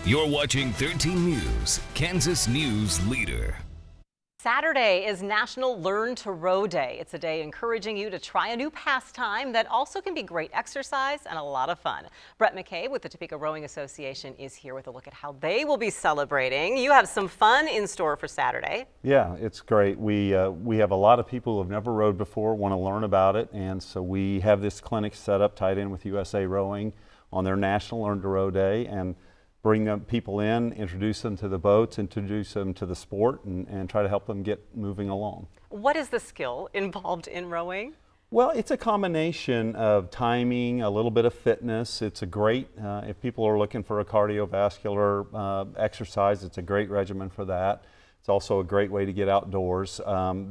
You're watching 13 News, Kansas News Leader. Saturday is National Learn to Row Day. It's a day encouraging you to try a new pastime that also can be great exercise and a lot of fun. Brett McKay with the Topeka Rowing Association is here with a look at how they will be celebrating. You have some fun in store for Saturday. Yeah, it's great. We have a lot of people who have never rowed before, want to learn about it, and so we have this clinic set up tied in with USA Rowing on their National Learn to Row Day, and bring them people in, introduce them to the boats, introduce them to the sport, and try to help them get moving along. What is the skill involved in rowing? Well, it's a combination of timing, a little bit of fitness. It's a great, if people are looking for a cardiovascular exercise, it's a great regimen for that. It's also a great way to get outdoors.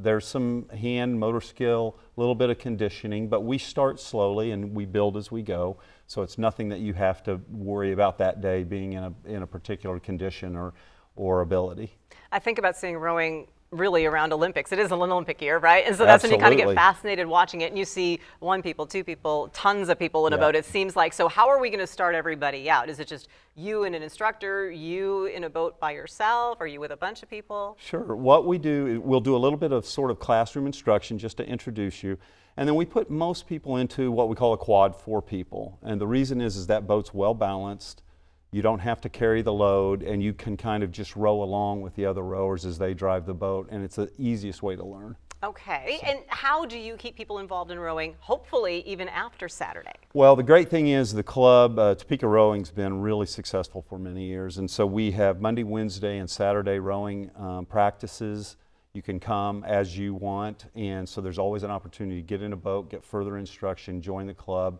There's some hand motor skill, a little bit of conditioning, but we start slowly and we build as we go. So it's nothing that you have to worry about that day being in a particular condition or ability. I think about seeing rowing really around Olympics. It is an Olympic year, right? And so that's when you kind of get fascinated watching it and you see one people, two people, tons of people in a boat, it seems like. So how are we going to start everybody out? Is it just you and an instructor, you in a boat by yourself? Are you with a bunch of people? Sure. What we do, we'll do a little bit of sort of classroom instruction just to introduce you. And then we put most people into what we call a quad for people. And the reason is that boat's well balanced. You don't have to carry the load, and you can kind of just row along with the other rowers as they drive the boat, and it's the easiest way to learn. Okay, and how do you keep people involved in rowing, hopefully even after Saturday? Well, the great thing is the club, Topeka Rowing's been really successful for many years, and so we have Monday, Wednesday, and Saturday rowing practices. You can come as you want, and so there's always an opportunity to get in a boat, get further instruction, join the club,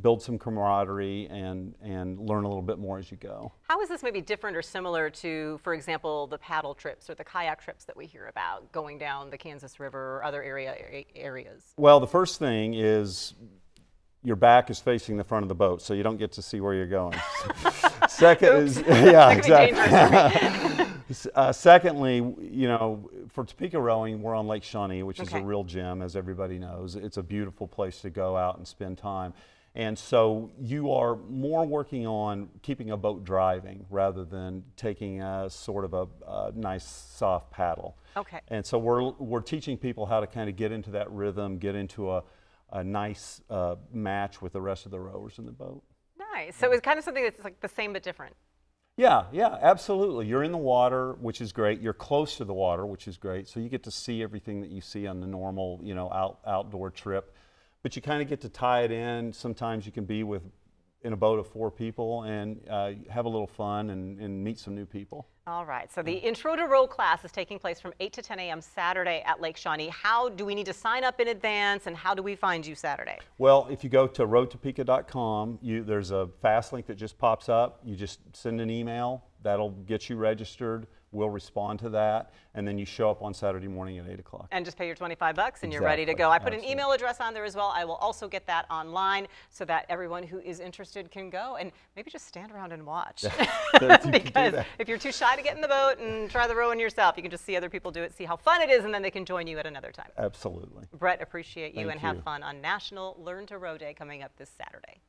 build some camaraderie, and learn a little bit more as you go. How is this maybe different or similar to, for example, the paddle trips or the kayak trips that we hear about going down the Kansas River or other areas? Well, the first thing is your back is facing the front of the boat, so you don't get to see where you're going. Second is, yeah, exactly. Secondly, you know, for Topeka Rowing, we're on Lake Shawnee, which is a real gem, as everybody knows. It's a beautiful place to go out and spend time. And so you are more working on keeping a boat driving rather than taking a sort of a nice soft paddle. Okay. And so we're teaching people how to kind of get into that rhythm, get into a nice match with the rest of the rowers in the boat. Nice. So it's kind of something that's like the same but different. Yeah, absolutely. You're in the water, which is great. You're close to the water, which is great. So you get to see everything that you see on the normal, you know, outdoor trip. But you kind of get to tie it in. Sometimes you can be in a boat of 4 people and have a little fun and meet some new people. All right, so the Intro to Row class is taking place from 8 to 10 a.m. Saturday at Lake Shawnee. How do we need to sign up in advance, and how do we find you Saturday? Well, if you go to rowtopeka.com, there's a fast link that just pops up. You just send an email. That'll get you registered. We'll respond to that, and then you show up on Saturday morning at 8 o'clock. And just pay your $25 and you're ready to go. I put an email address on there as well. I will also get that online so that everyone who is interested can go and maybe just stand around and watch. Because if you're too shy to get in the boat and try the rowing yourself, you can just see other people do it, see how fun it is, and then they can join you at another time. Absolutely. Brett, appreciate you, and have fun on National Learn to Row Day coming up this Saturday.